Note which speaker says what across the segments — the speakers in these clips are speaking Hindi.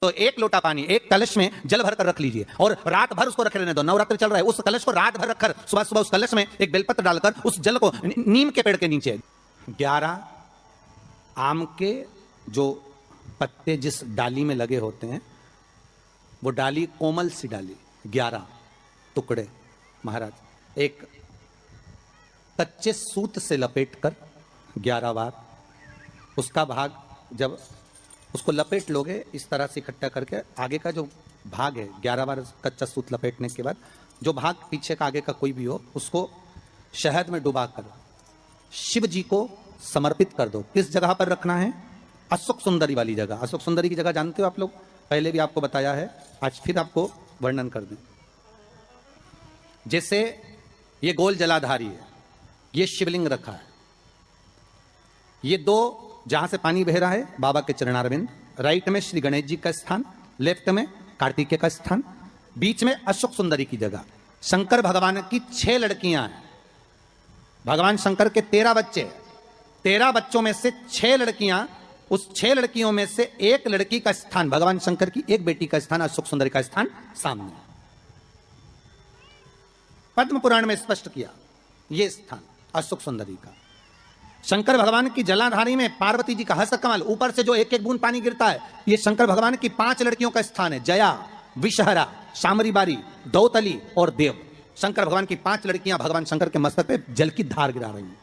Speaker 1: तो एक लोटा पानी एक कलश में जल भर कर रख लीजिए और रात भर उसको रखे रहने दो। नवरात्र चल रहा है, उस कलश को रात भर रखकर सुबह सुबह उस कलश में एक बेलपत्र डालकर उस जल को नीम के पेड़ के नीचे 11 आम के जो पत्ते जिस डाली में लगे होते हैं वो डाली कोमल सी डाली 11 टुकड़े महाराज एक कच्चे सूत से लपेटकर 11 बार उसका भाग जब उसको लपेट लोगे इस तरह से इकट्ठा करके आगे का जो भाग है 11 बार कच्चा सूत लपेटने के बाद जो भाग पीछे का आगे का कोई भी हो उसको शहद में डुबा कर शिव जी को समर्पित कर दो। किस जगह पर रखना है? अशोक सुंदरी वाली जगह। अशोक सुंदरी की जगह जानते हो आप लोग, पहले भी आपको बताया है, आज फिर आपको वर्णन कर दें। जैसे ये गोल जलाधारी है, ये शिवलिंग रखा है, ये दो जहां से पानी बह रहा है बाबा के चरणारविंद, राइट में श्री गणेश जी का स्थान, लेफ्ट में कार्तिकेय का स्थान, बीच में अशोक सुंदरी की जगह। शंकर भगवान की 6 लड़कियां हैं। भगवान शंकर के 13 बच्चे, 13 बच्चों में से 6 लड़कियां, उस 6 लड़कियों में से एक लड़की का स्थान, भगवान शंकर की एक बेटी का स्थान, अशोक सुंदरी का स्थान सामने। पद्म पुराण में स्पष्ट किया यह स्थान अशोक सुंदरी का। शंकर भगवान की जलाधारी में पार्वती जी का हस्त कमल, ऊपर से जो एक एक बूंद पानी गिरता है, यह शंकर भगवान की 5 लड़कियों का स्थान है। जया, विषहरा, शामरी बारी, दौतली और देव। शंकर भगवान की 5 लड़कियां भगवान शंकर के मस्तक पे जल की धार गिरा रही हैं।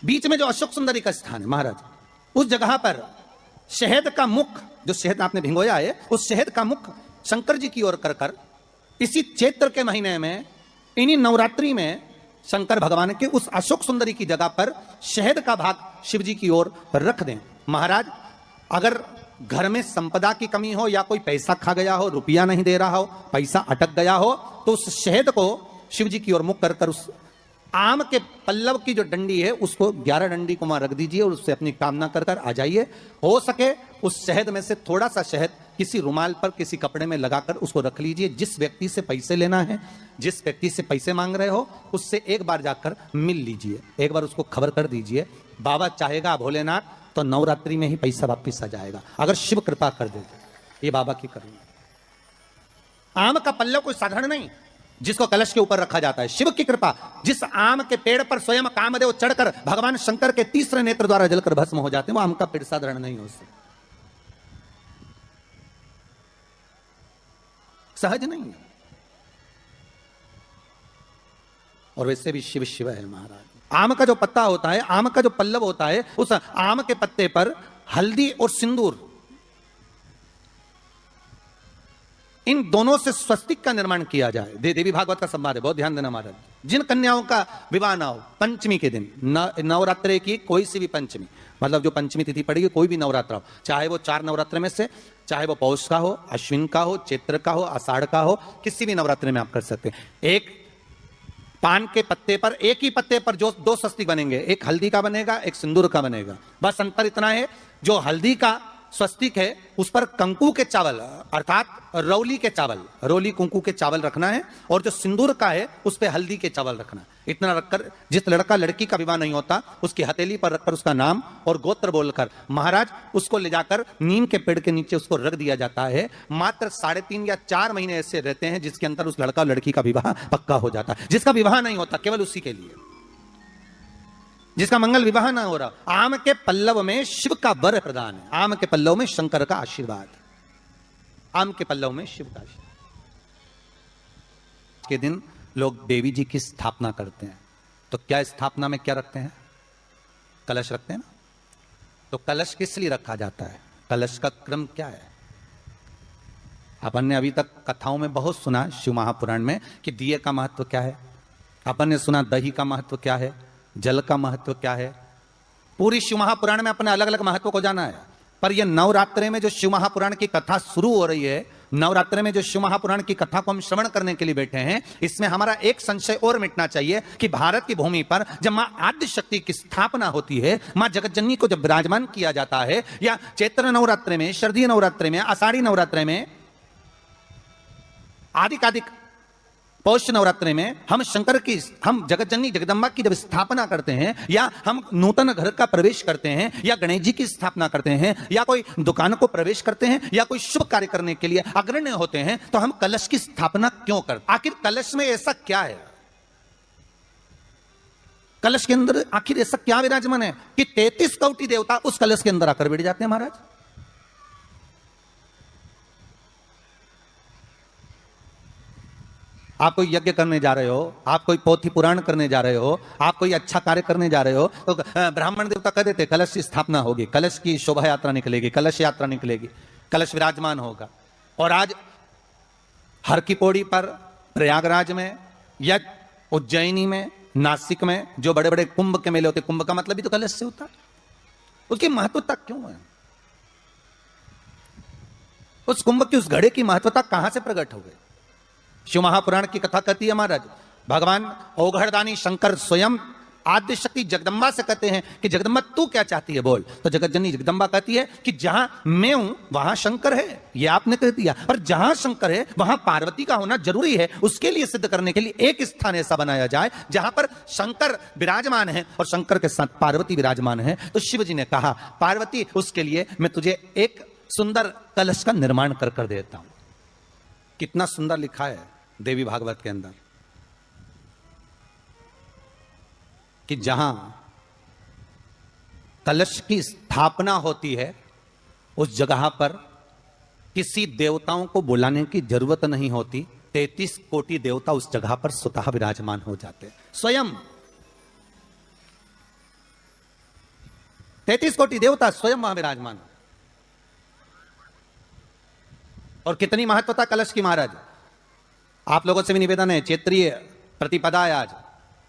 Speaker 1: बीच में जो अशोक सुंदरी का स्थान है महाराज, उस जगह पर शहद का मुख, जो शहद आपने भिंगोया है, उस शहद का मुख शंकर जी की ओर कर कर इसी चैत्र के महीने में, इन्हीं नवरात्रि में शंकर भगवान के उस अशोक सुंदरी की जगह पर शहद का भाग शिव जी की ओर रख दें। महाराज अगर घर में संपदा की कमी हो या कोई पैसा खा गया हो, रुपया नहीं दे रहा हो, पैसा अटक गया हो, तो उस शहद को शिव जी की ओर मुख कर कर उस आम के पल्लव की जो डंडी है उसको 11 डंडी को वहां रख दीजिए और उससे अपनी कामना कर कर आ जाइए। हो सके उस शहद में से थोड़ा सा शहद किसी रुमाल पर किसी कपड़े में लगाकर उसको रख लीजिए। जिस व्यक्ति से पैसे लेना है, जिस व्यक्ति से पैसे मांग रहे हो, उससे एक बार जाकर मिल लीजिए, एक बार उसको खबर कर दीजिए। बाबा चाहेगा भोलेनाथ तो नवरात्रि में ही पैसा वापिस आ जाएगा, अगर शिव कृपा कर दे। ये बाबा की करुणा। आम का पल्लव कोई साधारण नहीं जिसको कलश के ऊपर रखा जाता है, शिव की कृपा। जिस आम के पेड़ पर स्वयं कामदेव चढ़कर भगवान शंकर के तीसरे नेत्र द्वारा जलकर भस्म हो जाते हैं, वो आम का पेड़ साधारण नहीं हो सकता, सहज नहीं है। और वैसे भी शिव शिव है महाराज। आम का जो पत्ता होता है, आम का जो पल्लव होता है, उस आम के पत्ते पर हल्दी और सिंदूर, इन दोनों से स्वस्तिक का निर्माण किया जाए। देवी भागवत का संवाद है, बहुत ध्यान देना महाराज। जिन कन्याओं का विवाह ना हो, पंचमी के दिन, नवरात्रे की कोई सी भी पंचमी, मतलब जो पंचमी तिथि पड़ेगी, कोई भी नवरात्र हो, चाहे वो 4 नवरात्र में से, चाहे वो पौष का हो, अश्विन का हो, चैत्र का हो, आषाढ़ का हो, किसी भी नवरात्रि में आप कर सकते हैं। एक पान के पत्ते पर, एक ही पत्ते पर जो 2 स्वस्तिक बनेंगे, एक हल्दी का बनेगा, एक सिंदूर का बनेगा। बस अंतर इतना है, जो हल्दी का स्वस्तिक है उस पर कंकु के चावल अर्थात रौली के चावल, रौली कुंकू के चावल रखना है, और जो सिंदूर का है उस पर हल्दी के चावल रखना है। इतना रखकर जिस लड़का लड़की का विवाह नहीं होता उसकी हथेली पर रखकर उसका नाम और गोत्र बोलकर महाराज उसको ले जाकर नीम के पेड़ के नीचे उसको रख दिया जाता है। मात्र 3.5 या 4 महीने ऐसे रहते हैं जिसके अंदर उस लड़का लड़की का विवाह पक्का हो जाता है। जिसका विवाह नहीं होता केवल उसी के लिए, जिसका मंगल विवाह ना हो रहा, आम के पल्लव में शिव का वर प्रदान है, आम के पल्लव में शंकर का आशीर्वाद, आम के पल्लव में शिव का आशीर्वाद। के दिन लोग देवी जी की स्थापना करते हैं, तो क्या स्थापना में क्या रखते हैं? कलश रखते हैं ना। तो कलश किस लिए रखा जाता है? कलश का क्रम क्या है? अपन ने अभी तक कथाओं में बहुत सुना शिव महापुराण में कि दिए का महत्व क्या है, अपन ने सुना दही का महत्व क्या है, जल का महत्व क्या है। पूरी शिव महापुराण में अपने अलग अलग महत्व को जाना है, पर यह नवरात्रे में जो शिव महापुराण की कथा शुरू हो रही है, नवरात्रे में जो शिव महापुराण की कथा को हम श्रवण करने के लिए बैठे हैं, इसमें हमारा एक संशय और मिटना चाहिए कि भारत की भूमि पर जब मां आद्य शक्ति की स्थापना होती है, मां जगतजननी को जब विराजमान किया जाता है, या चैत्र नवरात्रे में, शरदीय नवरात्रे में, आषाढ़ी नवरात्रे में, आदिकादिक पौष नवरात्रि में हम जगत जननी जगदम्बा की जब स्थापना करते हैं, या हम नूतन घर का प्रवेश करते हैं, या गणेश जी की स्थापना करते हैं, या कोई दुकान को प्रवेश करते हैं, या कोई शुभ कार्य करने के लिए अग्रण्य होते हैं, तो हम कलश की स्थापना क्यों करते? आखिर कलश में ऐसा क्या है? कलश के अंदर आखिर ऐसा क्या विराजमान है कि 33 कोटि देवता उस कलश के अंदर आकर बैठ जाते हैं महाराज? आप कोई यज्ञ करने जा रहे हो, आप कोई पोथी पुराण करने जा रहे हो, आप कोई अच्छा कार्य करने जा रहे हो, तो ब्राह्मण देवता कह देते कलश की स्थापना होगी, कलश की शोभा यात्रा निकलेगी, कलश यात्रा निकलेगी, कलश विराजमान होगा। और आज हर की पौड़ी पर, प्रयागराज में, या उज्जैनी में, नासिक में जो बड़े बड़े कुंभ के मेले होते, कुंभ का मतलब भी तो कलश से होता है। उसकी महत्वता क्यों है? उस कुंभ की, उस घड़े की महत्वता कहां से प्रकट हो गई? शिव महापुराण की कथा कहती है महाराज, भगवान ओघड़दानी शंकर स्वयं आद्य शक्ति जगदम्बा से कहते हैं कि जगदम्बा तू क्या चाहती है बोल। तो जगत जननी जगदम्बा कहती है कि जहां मैं हूं वहां शंकर है, ये आपने कह दिया, पर जहां शंकर है वहां पार्वती का होना जरूरी है। उसके लिए सिद्ध करने के लिए एक स्थान ऐसा बनाया जाए जहां पर शंकर विराजमान है और शंकर के साथ पार्वती विराजमान है। तो शिव जी ने कहा, पार्वती उसके लिए मैं तुझे एक सुंदर कलश का निर्माण कर देता हूं। कितना सुंदर लिखा है देवी भागवत के अंदर कि जहां कलश की स्थापना होती है उस जगह पर किसी देवताओं को बुलाने की जरूरत नहीं होती। 33 कोटि देवता उस जगह पर स्वतः विराजमान हो जाते हैं। स्वयं 33 कोटि देवता स्वयं वहां विराजमान। और कितनी महत्वता कलश की महाराज। आप लोगों से भी निवेदन है, क्षेत्रीय प्रतिपदा है आज,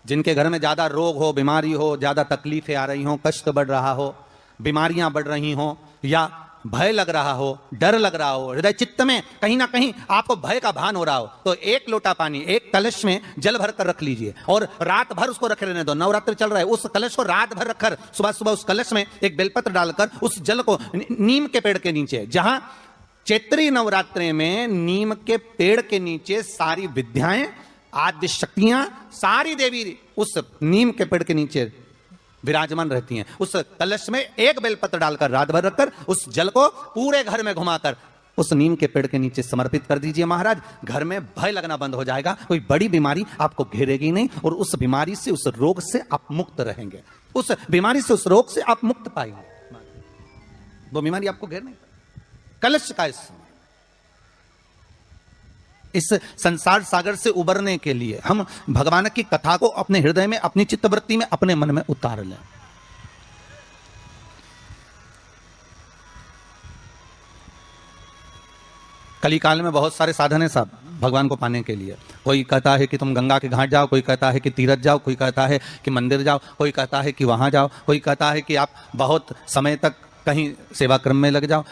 Speaker 1: जिनके घर में ज्यादा रोग हो, बीमारी हो, ज्यादा तकलीफें आ रही हो, कष्ट बढ़ रहा हो, बीमारियां बढ़ रही हो, या भय लग रहा हो, डर लग रहा हो, हृदय चित्त में कहीं ना कहीं आपको भय का भान हो रहा हो, तो एक लोटा पानी, एक कलश में जल भर कर रख लीजिए और रात भर उसको रखे रहने दो। नवरात्र चल रहा है, उस कलश को रात भर रखकर सुबह सुबह उस कलश में एक बेलपत्र डालकर उस जल को नीम के पेड़ के नीचे, जहां चैत्री नवरात्रि में नीम के पेड़ के नीचे सारी विद्याएं, आद्य शक्तियां, सारी देवी उस नीम के पेड़ के नीचे विराजमान रहती हैं। उस कलश में एक बेलपत्र डालकर रात भर रखकर उस जल को पूरे घर में घुमाकर उस नीम के पेड़ के नीचे समर्पित कर दीजिए महाराज। घर में भय लगना बंद हो जाएगा, कोई बड़ी बीमारी आपको घेरेगी नहीं और उस बीमारी से, उस रोग से आप मुक्त रहेंगे। उस बीमारी से, उस रोग से आप मुक्त पाएंगे, वो बीमारी आपको घेर नहीं। कलश का इस संसार सागर से उबरने के लिए हम भगवान की कथा को अपने हृदय में, अपनी चित्तवृत्ति में, अपने मन में उतार लें। कलिकाल में बहुत सारे साधन है साहब भगवान को पाने के लिए। कोई कहता है कि तुम गंगा के घाट जाओ, कोई कहता है कि तीरथ जाओ, कोई कहता है कि मंदिर जाओ, कोई कहता है कि वहां जाओ, कोई कहता है कि आप बहुत समय तक कहीं सेवा क्रम में लग जाओ।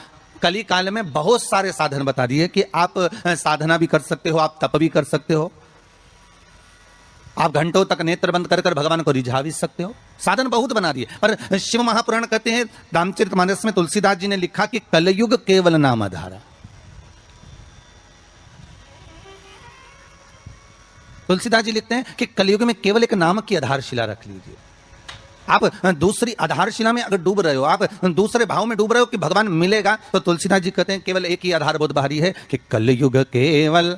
Speaker 1: कली काल में बहुत सारे साधन बता दिए कि आप साधना भी कर सकते हो, आप तप भी कर सकते हो, आप घंटों तक नेत्र बंद कर भगवान को रिझा भी सकते हो। साधन बहुत बना दिए। पर शिव महापुराण कहते हैं, रामचरितमानस में तुलसीदास जी ने लिखा कि कलयुग केवल नाम आधारा। तुलसीदास जी लिखते हैं कि कलयुग में केवल एक नाम की आधारशिला रख लीजिए। आप दूसरी आधारशिला में अगर डूब रहे हो, आप दूसरे भाव में डूब रहे हो कि भगवान मिलेगा, तो तुलसीदास जी कहते हैं केवल एक ही आधार बहुत भारी है कि कलयुग केवल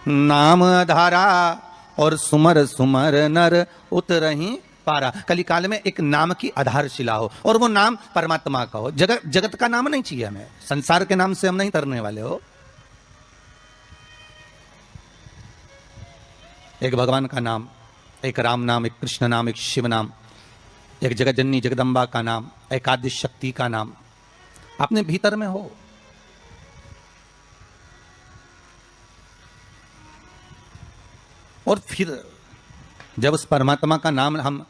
Speaker 1: नाम आधारा और सुमर सुमर नर उतरहि पारा। कलिकाल में एक नाम की आधारशिला हो और वो नाम परमात्मा का हो। जगत का नाम नहीं चाहिए हमें, संसार के नाम से हम नहीं तरने वाले हो। एक भगवान का नाम, एक राम नाम, एक कृष्ण नाम, एक शिव नाम, एक जगत जननी जगदम्बा का नाम, एक आद्य शक्ति का नाम अपने भीतर में हो। और फिर जब उस परमात्मा का नाम हम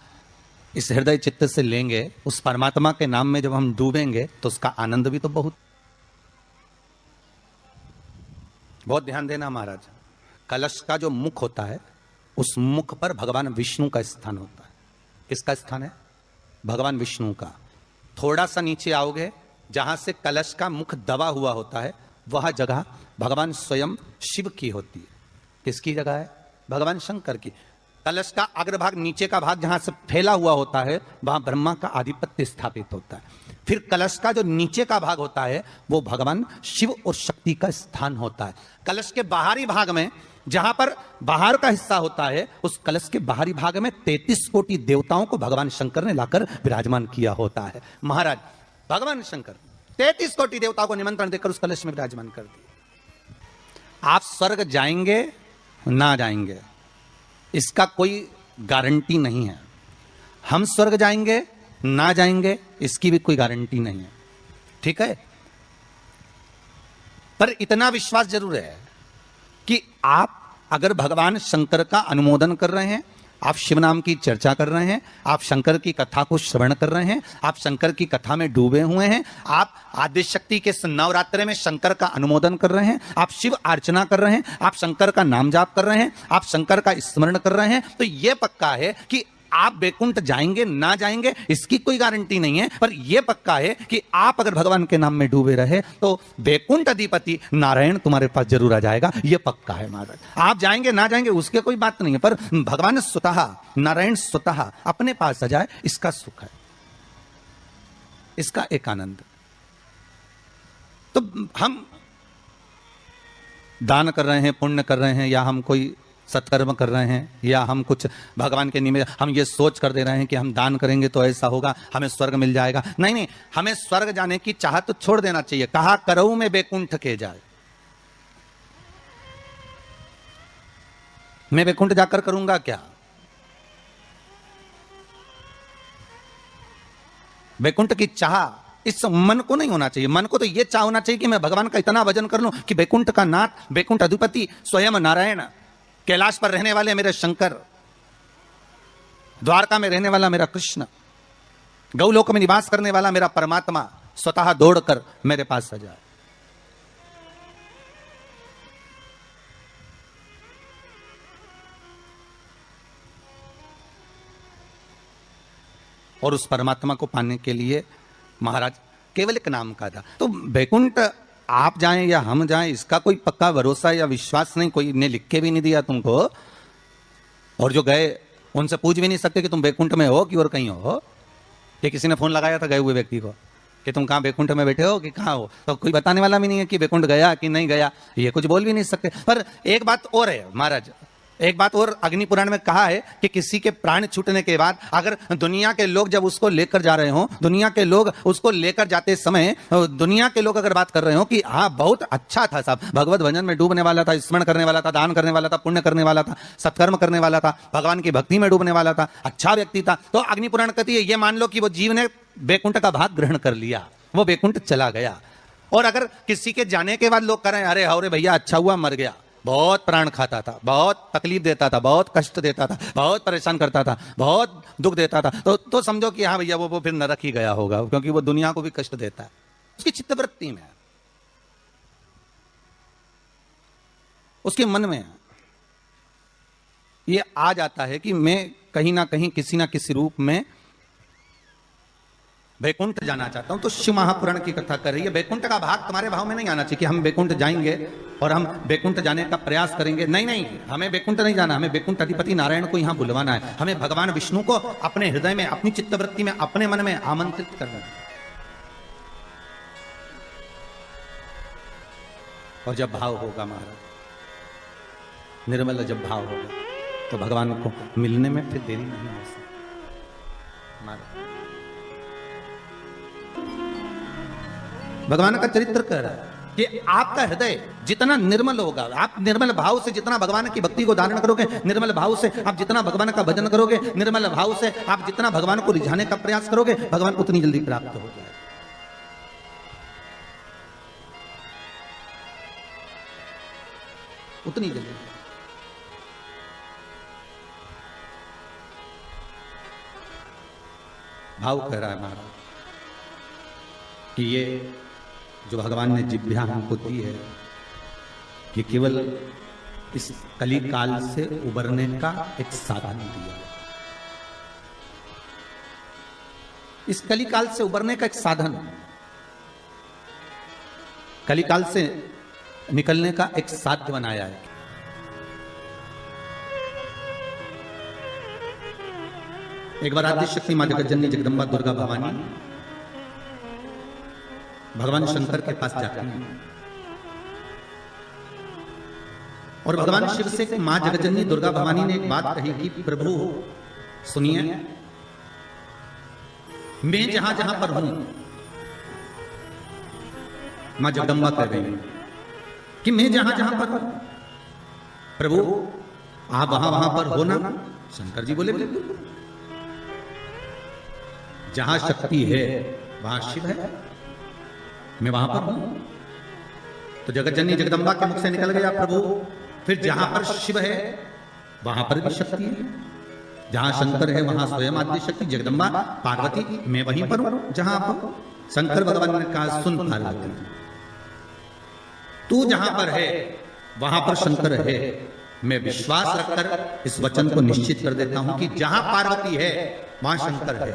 Speaker 1: इस हृदय चित्त से लेंगे, उस परमात्मा के नाम में जब हम डूबेंगे, तो उसका आनंद भी तो बहुत ध्यान देना महाराज। कलश का जो मुख होता है, उस मुख पर भगवान विष्णु का स्थान होता है। किसका स्थान है? भगवान विष्णु का। थोड़ा सा नीचे आओगे, जहां से कलश का मुख दबा हुआ होता है, वह जगह भगवान स्वयं शिव की होती है। किसकी जगह है? भगवान शंकर की। कलश का अग्रभाग, नीचे का भाग जहां से फैला हुआ होता है, वहां ब्रह्मा का आधिपत्य स्थापित होता है। फिर कलश का जो नीचे का भाग होता है वो भगवान शिव और शक्ति का स्थान होता है। कलश के बाहरी भाग में, जहां पर बाहर का हिस्सा होता है, उस कलश के बाहरी भाग में 33 कोटि देवताओं को भगवान शंकर ने लाकर विराजमान किया होता है। महाराज भगवान शंकर 33 कोटि देवताओं को निमंत्रण देकर उस कलश में विराजमान कर दिया। आप स्वर्ग जाएंगे ना जाएंगे इसका कोई गारंटी नहीं है। हम स्वर्ग जाएंगे ना जाएंगे इसकी भी कोई गारंटी नहीं है, ठीक है। पर इतना विश्वास जरूर है कि आप अगर भगवान शंकर का अनुमोदन कर रहे हैं, आप शिव नाम की चर्चा कर रहे हैं, आप शंकर की कथा को श्रवण कर रहे हैं, आप शंकर की कथा में डूबे हुए हैं, आप आदिशक्ति के नवरात्रे में शंकर का अनुमोदन कर रहे हैं, आप शिव अर्चना कर रहे हैं, आप शंकर का नाम जाप कर रहे हैं, आप शंकर का स्मरण कर रहे हैं, तो यह पक्का है कि आप वैकुंठ जाएंगे ना जाएंगे इसकी कोई गारंटी नहीं है। पर यह पक्का है कि आप अगर भगवान के नाम में डूबे रहे तो वैकुंठ अधिपति नारायण तुम्हारे पास जरूर आ जाएगा, यह पक्का है महाराज। आप जाएंगे ना जाएंगे उसके कोई बात नहीं है, पर भगवान स्वतः, नारायण स्वतः अपने पास आ जाए, इसका सुख है, इसका एक आनंद। तो हम दान कर रहे हैं, पुण्य कर रहे हैं, या हम कोई सत्कर्म कर रहे हैं, या हम कुछ भगवान के निमित्त हम ये सोच कर दे रहे हैं कि हम दान करेंगे तो ऐसा होगा, हमें स्वर्ग मिल जाएगा। नहीं नहीं, हमें स्वर्ग जाने की चाहत तो छोड़ देना चाहिए। कहा करऊं मैं वैकुंठ के जाए, मैं वैकुंठ जाकर करूंगा क्या? वैकुंठ की चाह इस मन को नहीं होना चाहिए। मन को तो यह चाह होना चाहिए कि मैं भगवान का इतना भजन कर लूं कि वैकुंठ का नाथ, वैकुंठ अधिपति स्वयं नारायण, कैलाश पर रहने वाले मेरे शंकर, द्वारका में रहने वाला मेरा कृष्ण, गौलोक में निवास करने वाला मेरा परमात्मा स्वतः दौड़कर मेरे पास आ जाए। और उस परमात्मा को पाने के लिए महाराज केवल एक नाम का था। तो वैकुंठ आप जाएं या हम जाएं इसका कोई पक्का भरोसा या विश्वास नहीं, कोई ने लिख के भी नहीं दिया तुमको। और जो गए उनसे पूछ भी नहीं सकते कि तुम वैकुंठ में हो कि और कहीं हो। कि किसी ने फोन लगाया था गए हुए व्यक्ति को कि तुम कहाँ वैकुंठ में बैठे हो कि कहाँ हो, तो कोई बताने वाला भी नहीं है कि वैकुंठ गया कि नहीं गया, ये कुछ बोल भी नहीं सकते। पर एक बात और है महाराज, एक बात और अग्नि पुराण में कहा है कि किसी के प्राण छूटने के बाद अगर दुनिया के लोग जब उसको लेकर जा रहे हो, दुनिया के लोग उसको लेकर जाते समय दुनिया के लोग अगर बात कर रहे हो कि हाँ बहुत अच्छा था साहब, भगवत भजन में डूबने वाला था, स्मरण करने वाला था, दान करने वाला था, पुण्य करने वाला था, सत्कर्म करने वाला था, भगवान की भक्ति में डूबने वाला था, अच्छा व्यक्ति था, तो अग्नि पुराण कहती है ये मान लो कि वो जीव ने वैकुंठ का भाग ग्रहण कर लिया, वो वैकुंठ चला गया। और अगर किसी के जाने के बाद लोग करें अरे अरे भैया अच्छा हुआ मर गया, बहुत प्राण खाता था, बहुत तकलीफ देता था, बहुत कष्ट देता था, बहुत परेशान करता था, बहुत दुख देता था, तो समझो कि हाँ भैया वो फिर नरक ही गया होगा, क्योंकि वो दुनिया को भी कष्ट देता है। उसकी चित्तवृत्ति में, उसके मन में ये आ जाता है कि मैं कहीं ना कहीं किसी ना किसी रूप में वैकुंठ जाना चाहता हूं। तो शिव महापुराण की कथा कर रही है, वैकुंठ का भाग तुम्हारे भाव में नहीं आना चाहिए कि हम वैकुंठ जाएंगे और हम वैकुंठ जाने का प्रयास करेंगे। नहीं नहीं, हमें वैकुंठ नहीं जाना, हमें वैकुंठ अधिपति नारायण को यहां बुलवाना है, हमें भगवान विष्णु को अपने हृदय में, अपनी चित्तवृत्ति में, अपने मन में आमंत्रित करना है। और जब भाव होगा महाराज, निर्मल जब भाव होगा तो भगवान को मिलने में फिर देरी नहीं हो सकती महाराज। भगवान का चरित्र कह रहा है कि आपका हृदय जितना निर्मल होगा, आप निर्मल भाव से जितना भगवान की भक्ति को धारण करोगे, निर्मल भाव से आप जितना भगवान का भजन करोगे, निर्मल भाव से आप जितना भगवान को रिझाने का प्रयास करोगे, भगवान उतनी जल्दी प्राप्त हो जाए। उतनी जल्दी। भाव कह रहा है महाराज कि ये जो भगवान ने जिब्या हमको दी है, ये केवल इस कली काल से उबरने का एक साधन दिया। इस कली काल से उबरने का एक साधन, कली काल से निकलने का एक साध्य बनाया है। एक बार आद्य शक्ति मां जगत जननी जगदम्बा दुर्गा भवानी भगवान शंकर के पास जाती हैं और भगवान शिव से मां जगत जननी दुर्गा भवानी ने एक बात कही कि प्रभु सुनिए, मैं जहां जहां पर हूं, मां जगदम्बा कह रही कि मैं जहां जहां पर हूं प्रभु आप वहां वहां पर हो ना। शंकर जी बोले बिल्कुल, जहां शक्ति है वहां शिव है, मैं वहां पर हूं। तो जगत जननी जगदम्बा के मुख से निकल गया प्रभु फिर जहां पर शिव है वहां पर भी शक्ति है, जहां शंकर है वहां स्वयं आद्य शक्ति जगदम्बा पार्वती, मैं वहीं पर हूं जहां आप। शंकर भगवान ने कहा सुन पार्वती, तू जहां पर है वहां पर शंकर है। मैं विश्वास रखकर इस वचन को निश्चित कर देता हूं कि जहां पार्वती है वहां शंकर है।